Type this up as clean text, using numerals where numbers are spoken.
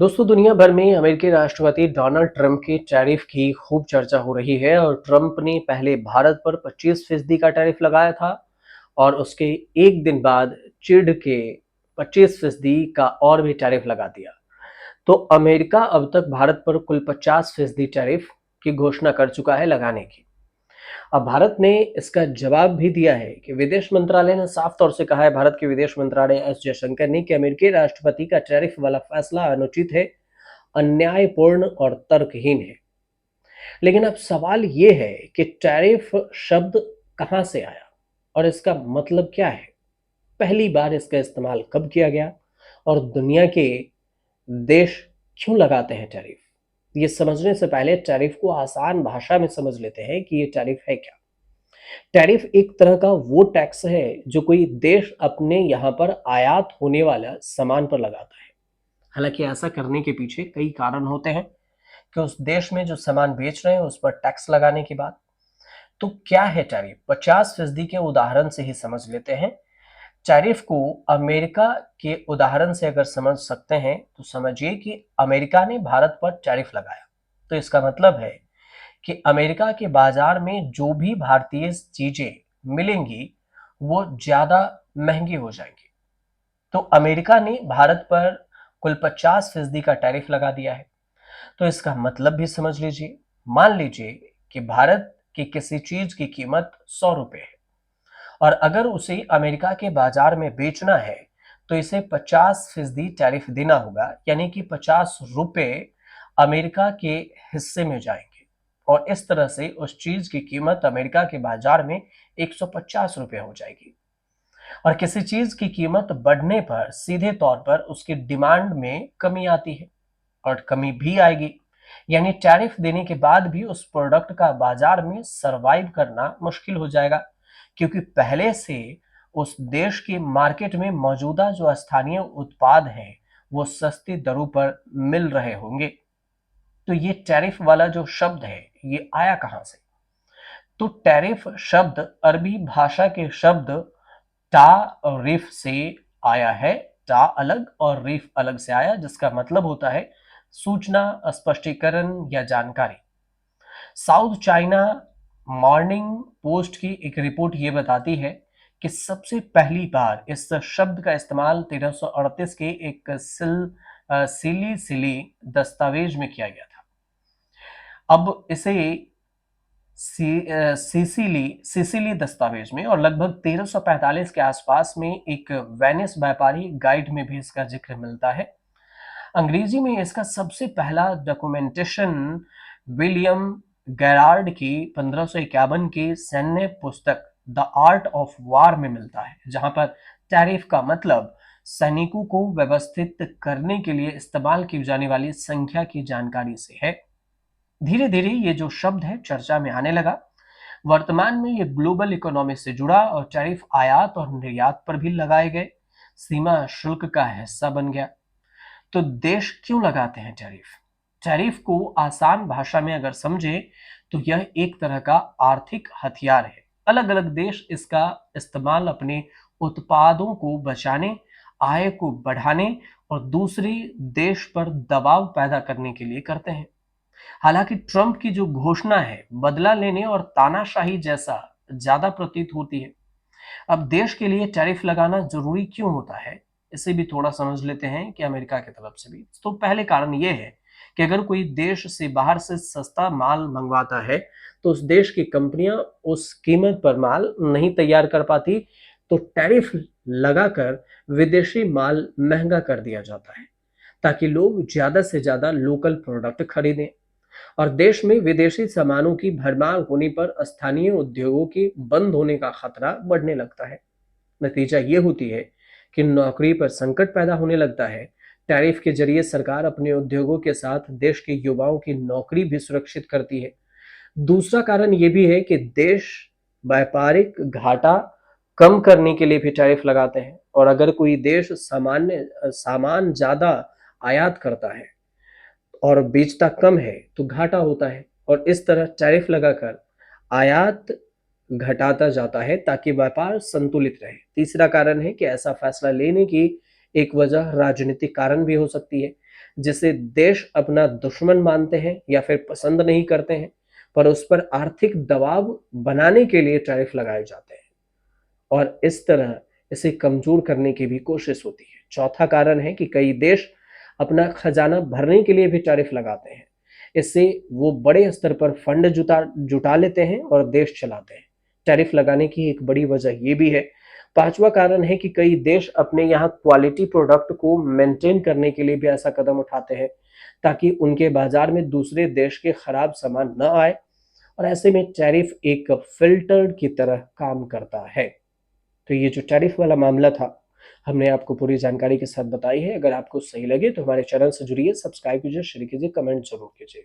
दोस्तों, दुनिया भर में अमेरिकी राष्ट्रपति डोनाल्ड ट्रंप के टैरिफ की खूब चर्चा हो रही है और ट्रंप ने पहले भारत पर 25% का टैरिफ लगाया था और उसके एक दिन बाद चिढ़ के 25% का और भी टैरिफ लगा दिया। तो अमेरिका अब तक भारत पर कुल 50% टैरिफ की घोषणा कर चुका है लगाने की। अब भारत ने इसका जवाब भी दिया है कि विदेश मंत्रालय ने साफ तौर से कहा है, भारत के विदेश मंत्रालय एस जयशंकर ने, कि अमेरिकी राष्ट्रपति का टैरिफ वाला फैसला अनुचित है, अन्यायपूर्ण और तर्कहीन है। लेकिन अब सवाल ये है कि टैरिफ शब्द कहां से आया और इसका मतलब क्या है? पहली बार इसका इस्तेमाल कब किया गया और दुनिया के देश क्यों लगाते हैं टैरिफ? ये समझने से पहले टैरिफ को आसान भाषा में समझ लेते हैं कि ये टैरिफ है क्या। टैरिफ एक तरह का वो टैक्स है जो कोई देश अपने यहाँ पर आयात होने वाला सामान पर लगाता है। हालांकि ऐसा करने के पीछे कई कारण होते हैं कि उस देश में जो सामान बेच रहे हैं उस पर टैक्स लगाने की बात। तो क्या है टैरिफ? 50% के उदाहरण से ही समझ लेते हैं। टैरिफ को अमेरिका के उदाहरण से अगर समझ सकते हैं तो समझिए कि अमेरिका ने भारत पर टैरिफ लगाया, तो इसका मतलब है कि अमेरिका के बाजार में जो भी भारतीय चीजें मिलेंगी वो ज्यादा महंगी हो जाएंगी। तो अमेरिका ने भारत पर कुल 50% का टैरिफ लगा दिया है। तो इसका मतलब भी समझ लीजिए। मान लीजिए कि भारत की किसी चीज की कीमत 100 रुपए है और अगर उसे अमेरिका के बाजार में बेचना है तो इसे 50% टैरिफ देना होगा, यानी कि 50 रुपए अमेरिका के हिस्से में जाएंगे और इस तरह से उस चीज की कीमत अमेरिका के बाजार में 150 रुपए हो जाएगी। और किसी चीज की कीमत बढ़ने पर सीधे तौर पर उसकी डिमांड में कमी आती है और कमी भी आएगी, यानी टैरिफ देने के बाद भी उस प्रोडक्ट का बाजार में सरवाइव करना मुश्किल हो जाएगा, क्योंकि पहले से उस देश के मार्केट में मौजूदा जो स्थानीय उत्पाद हैं वो सस्ती दरों पर मिल रहे होंगे। तो ये टैरिफ वाला जो शब्द है ये आया कहां से? तो टैरिफ शब्द अरबी भाषा के शब्द टा और रिफ से आया है। टा अलग और रिफ अलग से आया, जिसका मतलब होता है सूचना, स्पष्टीकरण या जानकारी। साउथ चाइना मॉर्निंग पोस्ट की एक रिपोर्ट ये बताती है कि सबसे पहली बार इस शब्द का इस्तेमाल 1338 के एक सिली सिली दस्तावेज में किया गया था। अब इसे सिसिली दस्तावेज में और लगभग 1345 के आसपास में एक वेनिस व्यापारी गाइड में भी इसका जिक्र मिलता है। अंग्रेजी में इसका सबसे पहला डॉक्यूमेंटेशन विलियम गैरार्ड की 1551 की सैन्य पुस्तक द आर्ट ऑफ वार में मिलता है, जहां पर टैरिफ का मतलब सैनिकों को व्यवस्थित करने के लिए इस्तेमाल की जाने वाली संख्या की जानकारी से है। धीरे धीरे ये जो शब्द है चर्चा में आने लगा। वर्तमान में ये ग्लोबल इकोनॉमी से जुड़ा और टैरिफ आयात और निर्यात पर भी लगाए गए सीमा शुल्क का हिस्सा बन गया। तो देश क्यों लगाते हैं टैरिफ? टैरिफ को आसान भाषा में अगर समझे तो यह एक तरह का आर्थिक हथियार है। अलग अलग देश इसका इस्तेमाल अपने उत्पादों को बचाने, आय को बढ़ाने और दूसरे देश पर दबाव पैदा करने के लिए करते हैं। हालांकि ट्रंप की जो घोषणा है बदला लेने और तानाशाही जैसा ज्यादा प्रतीत होती है। अब देश के लिए टैरिफ लगाना जरूरी क्यों होता है, इसे भी थोड़ा समझ लेते हैं कि अमेरिका की तरफ से भी। तो पहले कारण यह है कि अगर कोई देश से बाहर से सस्ता माल मंगवाता है तो उस देश की कंपनियां उस कीमत पर माल नहीं तैयार कर पाती, तो टैरिफ लगाकर विदेशी माल महंगा कर दिया जाता है ताकि लोग ज्यादा से ज्यादा लोकल प्रोडक्ट खरीदें। और देश में विदेशी सामानों की भरमार होने पर स्थानीय उद्योगों के बंद होने का खतरा बढ़ने लगता है। नतीजा ये होती है कि नौकरी पर संकट पैदा होने लगता है। टैरिफ के जरिए सरकार अपने उद्योगों के साथ देश के युवाओं की नौकरी भी सुरक्षित करती है। दूसरा कारण ये भी है कि देश व्यापारिक घाटा कम करने के लिए भी टैरिफ लगाते हैं और अगर कोई देश सामान ज्यादा आयात करता है और बेचता कम है तो घाटा होता है और इस तरह टैरिफ लगाकर आयात घटाता जाता है ताकि व्यापार संतुलित रहे। तीसरा कारण है कि ऐसा फैसला लेने की एक वजह राजनीतिक कारण भी हो सकती है। जिसे देश अपना दुश्मन मानते हैं या फिर पसंद नहीं करते हैं, पर उस पर आर्थिक दबाव बनाने के लिए टैरिफ लगाए जाते हैं और इस तरह इसे कमजोर करने की भी कोशिश होती है। चौथा कारण है कि कई देश अपना खजाना भरने के लिए भी टैरिफ लगाते हैं। इससे वो बड़े स्तर पर फंड जुटा लेते हैं और देश चलाते हैं। टैरिफ लगाने की एक बड़ी वजह ये भी है। पांचवा कारण है कि कई देश अपने यहाँ क्वालिटी प्रोडक्ट को मेंटेन करने के लिए भी ऐसा कदम उठाते हैं ताकि उनके बाजार में दूसरे देश के खराब सामान न आए और ऐसे में टैरिफ एक फिल्टर की तरह काम करता है। तो ये जो टैरिफ वाला मामला था, हमने आपको पूरी जानकारी के साथ बताई है। अगर आपको सही लगे तो हमारे चैनल से जुड़िए, सब्सक्राइब कीजिए, शेयर कीजिए, कमेंट जरूर कीजिए।